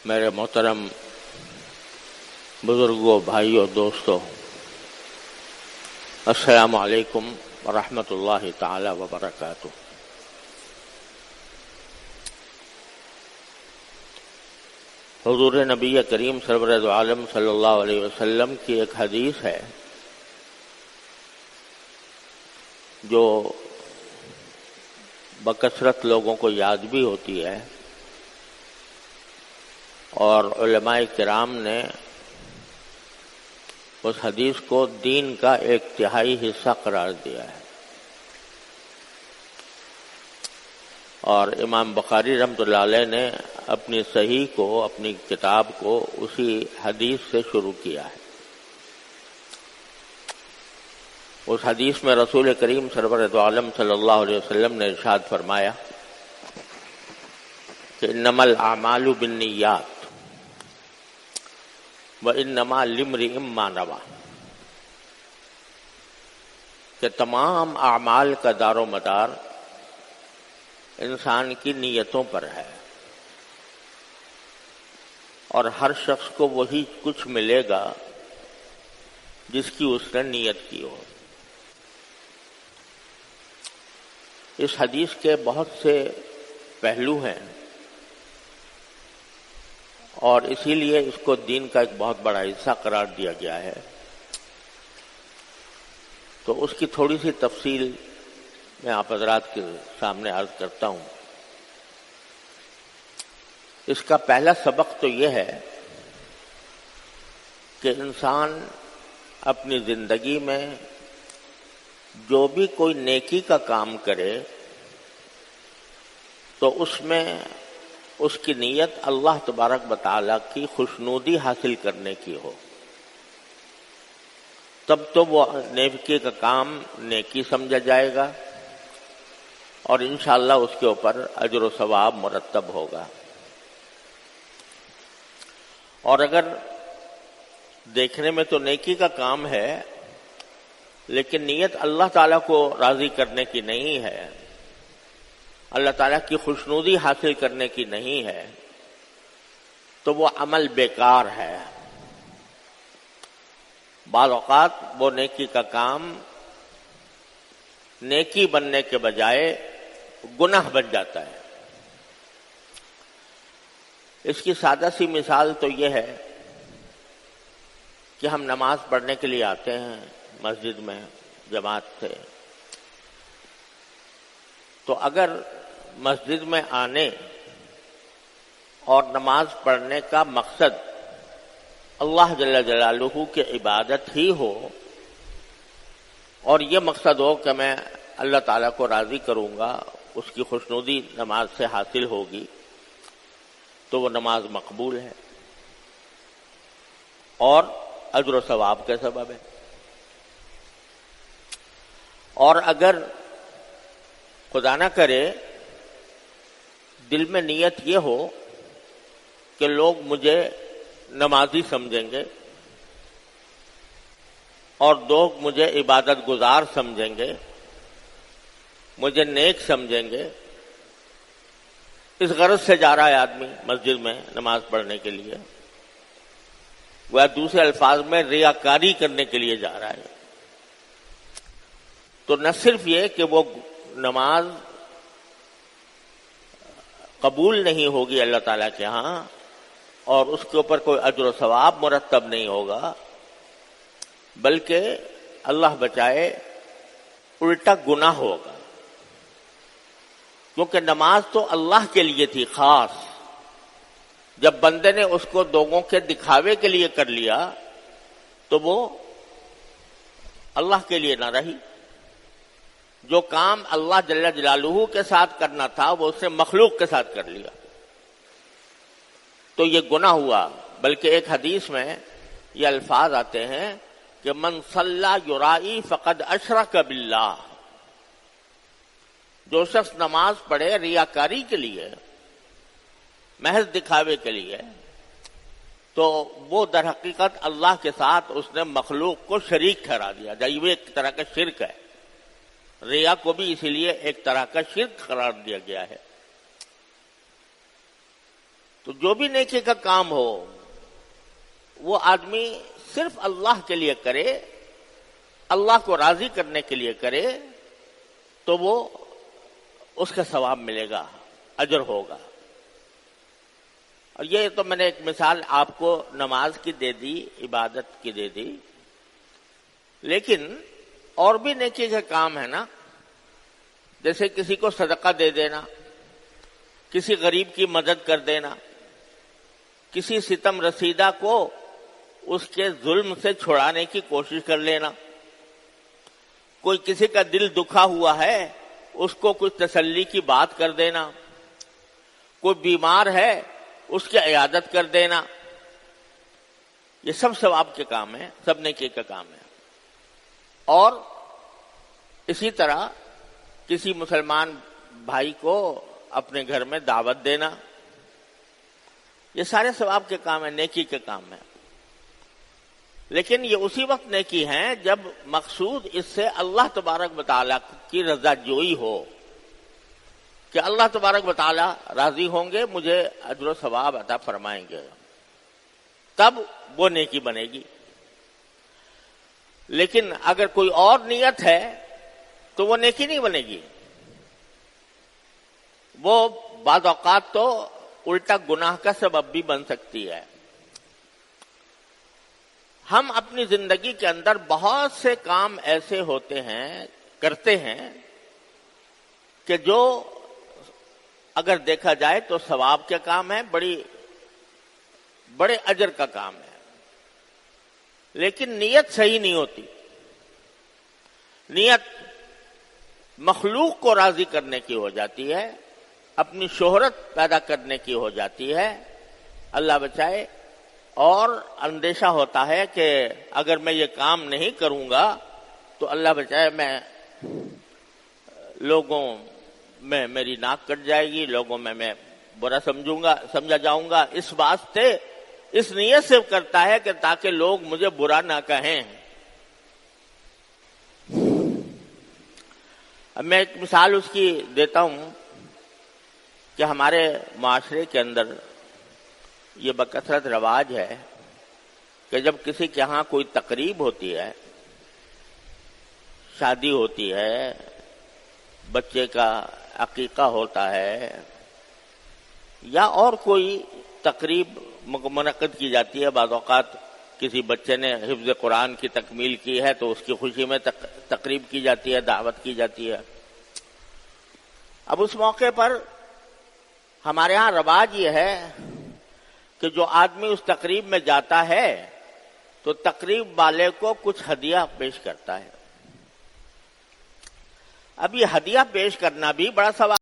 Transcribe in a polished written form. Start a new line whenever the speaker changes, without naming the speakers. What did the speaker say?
میرے محترم بزرگوں، بھائیوں، دوستوں، السلام علیکم ورحمۃ اللہ تعالی وبرکاتہ۔ حضور نبی کریم سرور دو عالم صلی اللہ علیہ وسلم کی ایک حدیث ہے جو بکثرت لوگوں کو یاد بھی ہوتی ہے، اور علماء کرام نے اس حدیث کو دین کا ایک تہائی حصہ قرار دیا ہے، اور امام بخاری رحمۃ اللہ علیہ نے اپنی صحیح کو، اپنی کتاب کو اسی حدیث سے شروع کیا ہے۔ اس حدیث میں رسول کریم سرور دو عالم صلی اللہ علیہ وسلم نے ارشاد فرمایا کہ انما الاعمال بالنیات وانما لامرئ ما نوى، کہ تمام اعمال کا دار و مدار انسان کی نیتوں پر ہے، اور ہر شخص کو وہی کچھ ملے گا جس کی اس نے نیت کی ہو۔ اس حدیث کے بہت سے پہلو ہیں، اور اسی لیے اس کو دین کا ایک بہت بڑا حصہ قرار دیا گیا ہے۔ تو اس کی تھوڑی سی تفصیل میں آپ حضرات کے سامنے عرض کرتا ہوں۔ اس کا پہلا سبق تو یہ ہے کہ انسان اپنی زندگی میں جو بھی کوئی نیکی کا کام کرے تو اس میں اس کی نیت اللہ تبارک و تعالی کی خوشنودی حاصل کرنے کی ہو، تب تو وہ نیکی کا کام نیکی سمجھا جائے گا، اور انشاءاللہ اس کے اوپر اجر و ثواب مرتب ہوگا۔ اور اگر دیکھنے میں تو نیکی کا کام ہے، لیکن نیت اللہ تعالیٰ کو راضی کرنے کی نہیں ہے، اللہ تعالیٰ کی خوشنودی حاصل کرنے کی نہیں ہے، تو وہ عمل بیکار ہے۔ بعض اوقات وہ نیکی کا کام نیکی بننے کے بجائے گناہ بن جاتا ہے۔ اس کی سادہ سی مثال تو یہ ہے کہ ہم نماز پڑھنے کے لیے آتے ہیں مسجد میں جماعت سے، تو اگر مسجد میں آنے اور نماز پڑھنے کا مقصد اللہ جل جلالہ کی عبادت ہی ہو، اور یہ مقصد ہو کہ میں اللہ تعالیٰ کو راضی کروں گا، اس کی خوشنودی نماز سے حاصل ہوگی، تو وہ نماز مقبول ہے اور اجر و ثواب کا سبب ہے۔ اور اگر خدا نہ کرے دل میں نیت یہ ہو کہ لوگ مجھے نمازی سمجھیں گے اور لوگ مجھے عبادت گزار سمجھیں گے، مجھے نیک سمجھیں گے، اس غرض سے جا رہا ہے آدمی مسجد میں نماز پڑھنے کے لیے، وہ دوسرے الفاظ میں ریاکاری کرنے کے لیے جا رہا ہے، تو نہ صرف یہ کہ وہ نماز قبول نہیں ہوگی اللہ تعالیٰ کے ہاں، اور اس کے اوپر کوئی اجر و ثواب مرتب نہیں ہوگا، بلکہ اللہ بچائے الٹا گناہ ہوگا، کیونکہ نماز تو اللہ کے لیے تھی خاص۔ جب بندے نے اس کو لوگوں کے دکھاوے کے لیے کر لیا تو وہ اللہ کے لیے نہ رہی۔ جو کام اللہ جل جلالہ کے ساتھ کرنا تھا وہ اس نے مخلوق کے ساتھ کر لیا، تو یہ گناہ ہوا۔ بلکہ ایک حدیث میں یہ الفاظ آتے ہیں کہ من صلی یرائی فقد اشرک باللہ، جو شخص نماز پڑھے ریاکاری کے لیے، محض دکھاوے کے لیے، تو وہ در حقیقت اللہ کے ساتھ اس نے مخلوق کو شریک ٹھہرا دیا، یہ ایک طرح کا شرک ہے۔ ریا کو بھی اسی لیے ایک طرح کا شرک قرار دیا گیا ہے۔ تو جو بھی نیکی کا کام ہو وہ آدمی صرف اللہ کے لیے کرے، اللہ کو راضی کرنے کے لیے کرے، تو وہ اس کا ثواب ملے گا، اجر ہوگا۔ اور یہ تو میں نے ایک مثال آپ کو نماز کی دے دی، عبادت کی دے دی، لیکن اور بھی نیکی کا کام ہے نا، جیسے کسی کو صدقہ دے دینا، کسی غریب کی مدد کر دینا، کسی ستم رسیدہ کو اس کے ظلم سے چھڑانے کی کوشش کر لینا، کوئی کسی کا دل دکھا ہوا ہے اس کو کچھ تسلی کی بات کر دینا، کوئی بیمار ہے اس کی عیادت کر دینا، یہ سب ثواب کے کام ہیں، سب نیکی کا کام ہے۔ اور اسی طرح کسی مسلمان بھائی کو اپنے گھر میں دعوت دینا، یہ سارے ثواب کے کام ہیں، نیکی کے کام ہیں۔ لیکن یہ اسی وقت نیکی ہیں جب مقصود اس سے اللہ تبارک و تعالیٰ کی رضا جوئی ہو، کہ اللہ تبارک و تعالیٰ راضی ہوں گے، مجھے اجر و ثواب عطا فرمائیں گے، تب وہ نیکی بنے گی۔ لیکن اگر کوئی اور نیت ہے تو وہ نیکی نہیں بنے گی، وہ بعض اوقات تو الٹا گناہ کا سبب بھی بن سکتی ہے۔ ہم اپنی زندگی کے اندر بہت سے کام ایسے ہوتے ہیں، کرتے ہیں، کہ جو اگر دیکھا جائے تو ثواب کے کام ہے، بڑے اجر کا کام ہے، لیکن نیت صحیح نہیں ہوتی۔ نیت مخلوق کو راضی کرنے کی ہو جاتی ہے، اپنی شہرت پیدا کرنے کی ہو جاتی ہے، اللہ بچائے۔ اور اندیشہ ہوتا ہے کہ اگر میں یہ کام نہیں کروں گا تو اللہ بچائے میں لوگوں میں میری ناک کٹ جائے گی، لوگوں میں برا سمجھا جاؤں گا، اس واسطے اس نیت سے کرتا ہے کہ تاکہ لوگ مجھے برا نہ کہیں۔ اب میں ایک مثال اس کی دیتا ہوں کہ ہمارے معاشرے کے اندر یہ بکثرت رواج ہے کہ جب کسی کے ہاں کوئی تقریب ہوتی ہے، شادی ہوتی ہے، بچے کا عقیقہ ہوتا ہے، یا اور کوئی تقریب منعقد کی جاتی ہے، بعض اوقات کسی بچے نے حفظ قرآن کی تکمیل کی ہے تو اس کی خوشی میں تقریب کی جاتی ہے، دعوت کی جاتی ہے۔ اب اس موقع پر ہمارے ہاں رواج یہ ہے کہ جو آدمی اس تقریب میں جاتا ہے تو تقریب والے کو کچھ ہدیہ پیش کرتا ہے۔ اب یہ ہدیہ پیش کرنا بھی بڑا سوال